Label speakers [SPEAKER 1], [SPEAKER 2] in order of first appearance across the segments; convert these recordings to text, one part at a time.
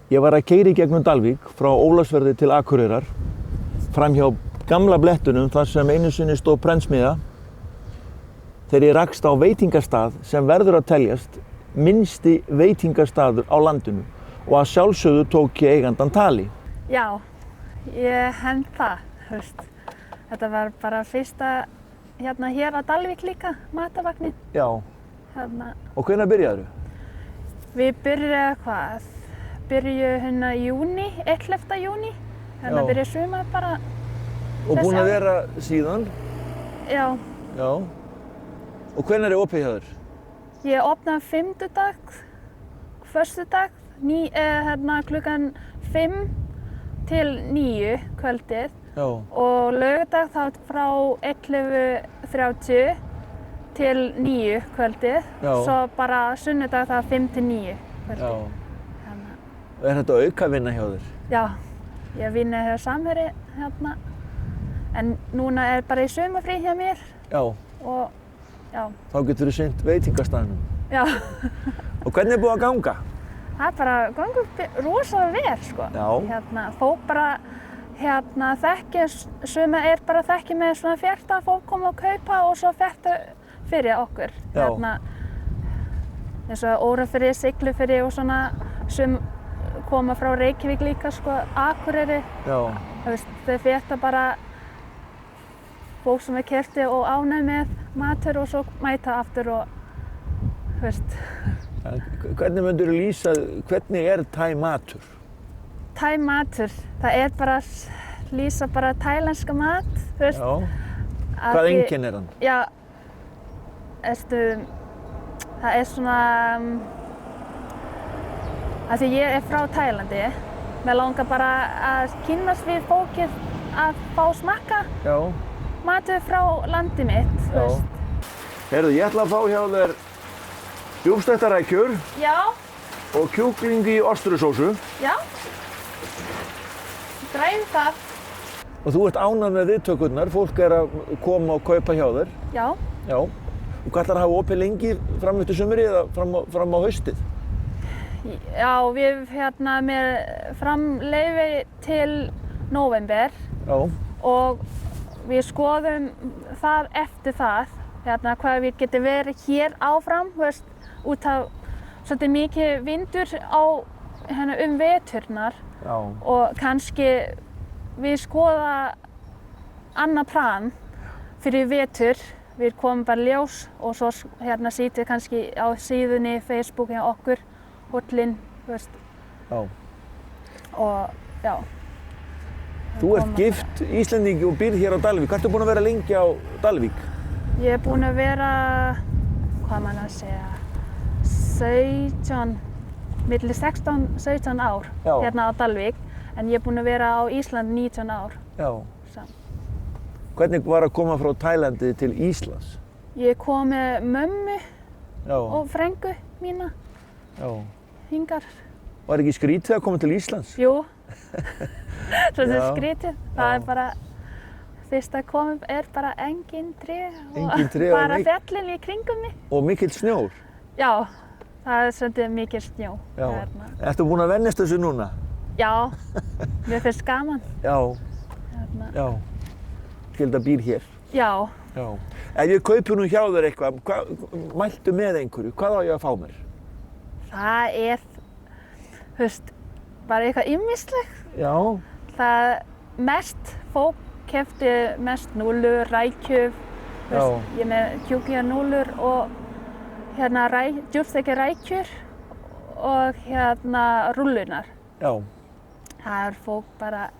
[SPEAKER 1] Ég var að keyra í gegnum Dalvík frá Ólafsfirði til Akureyrar, fram hjá gamla blettunum þar sem einu sinni stóð prentsmiðja, þegar ég rakst á veitingastað sem verður að teljast minnsti veitingastaður á landinu og að sjálfsögðu tók ég eigandann tali.
[SPEAKER 2] Já, ég held það, veist. Þetta var bara fyrsta hér á Dalvík líka, matarvagninn.
[SPEAKER 1] Já. Og hvenær byrjaðu?
[SPEAKER 2] Við byrjuðum í júní, 11. júní. Byrjuði sumar bara.
[SPEAKER 1] Og búin að vera síðan?
[SPEAKER 2] Já.
[SPEAKER 1] Já. Og hvenær opið hjá þér?
[SPEAKER 2] Ég opnaði fimmtudag, föstudag, klukkan 5 til 9 kvöldið.
[SPEAKER 1] Já.
[SPEAKER 2] Og laugardag þá frá 11:30 til 9 kvöldið.
[SPEAKER 1] Já.
[SPEAKER 2] Svo bara sunnudag þá 5 til 9 kvöldið.
[SPEAKER 1] Já. Og þetta aukavinna hjá þér?
[SPEAKER 2] Já, ég vinni hjá Samherji en núna bara í sumarfrí hjá mér.
[SPEAKER 1] Já.
[SPEAKER 2] Og já.
[SPEAKER 1] Þá getur þú sinnt veitingastaðnum?
[SPEAKER 2] Já.
[SPEAKER 1] Og hvernig búið að ganga?
[SPEAKER 2] Það bara gangur rosalega vel, sko.
[SPEAKER 1] Já.
[SPEAKER 2] Fólk bara suma bara þekki með svona fjarta, fólk koma að kaupa og svo fjarta fyrir okkur.
[SPEAKER 1] Já.
[SPEAKER 2] Eins og Órafirði, Siglufirði og svona sum koma frá Reykjavík líka, sko, Akureyri.
[SPEAKER 1] Já.
[SPEAKER 2] Þau fjarta bara fólk sem keypti og ánægð með matur og svo mæta aftur og,
[SPEAKER 1] Hvernig myndirðu lýsa, hvernig thai-matur?
[SPEAKER 2] Thai-matur, það bara lýsa bara thailenska mat,
[SPEAKER 1] Já. Hvað einkennir hann?
[SPEAKER 2] Já, það svona, af því ég frá Tælandi, mér langar bara að kynnast við fólkið að fá smakka matur frá landi mitt,
[SPEAKER 1] Heyrðu, ég ætla að fá hjá þér djúpsteiktar rækjur og kjúkling í ostrusósu.
[SPEAKER 2] Já, græðum það.
[SPEAKER 1] Og þú ert ánægð með viðtökurnar, fólk að koma og kaupa hjá þér.
[SPEAKER 2] Já.
[SPEAKER 1] Já. Og hvað ætlarðu að hafa opið lengi fram eftir sumri eða fram á haustið?
[SPEAKER 2] Já, við með framleyfi til nóvember.
[SPEAKER 1] Já.
[SPEAKER 2] Og við skoðum það eftir það, hvað við getum verið hér áfram, út af svolítið mikið vindur veturnar.
[SPEAKER 1] Já. Og
[SPEAKER 2] kannski við skoða annað plan fyrir vetur. Við komum bara ljós og svo sýtum kannski á síðunni, Facebook hjá okkur, hóllinn,
[SPEAKER 1] Já.
[SPEAKER 2] Og já.
[SPEAKER 1] Þú ert gift Íslendingi og býrð hér á Dalvík. Hvað ertu búin að vera lengi á Dalvík?
[SPEAKER 2] Ég er búin að vera, hvað maður að segja, milli 16-17 ár á Dalvík. En ég er búin að vera á Ísland 19 ár.
[SPEAKER 1] Já. Hvernig var að koma frá Tælandi til Íslands?
[SPEAKER 2] Ég kom með mömmu og frængu mína hingar.
[SPEAKER 1] Var ekki skrítið að koma til Íslands?
[SPEAKER 2] Jú, svolítið skrítið. Það bara, fyrst að koma bara engin tré og bara fjallin í kringum mig.
[SPEAKER 1] Og mikill snjór?
[SPEAKER 2] Já, það svolítið mikill snjó.
[SPEAKER 1] Ertu búin að venjast þessu núna?
[SPEAKER 2] Já, mér finnst gaman.
[SPEAKER 1] Já. Skilda býr hér?
[SPEAKER 2] Já.
[SPEAKER 1] Ef ég kaupi nú hjá þér eitthvað, mæltu með einhverju, hvað á ég að fá mér?
[SPEAKER 2] Það bara eitthvað ýmislegt.
[SPEAKER 1] Já.
[SPEAKER 2] Það fólk keypti mest núllur, rækjur, ég með kjúklinganúllur og djúpsteiktar rækjur og rúllunar.
[SPEAKER 1] Já.
[SPEAKER 2] Það fólk bara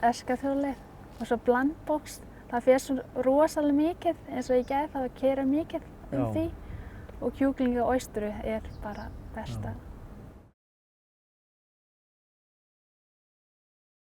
[SPEAKER 2] elskar og svo blandbox. Það fer svo rosalega mikið, eins og í gær það var að keyra mikið því og kjúklinga og ostru bara besta.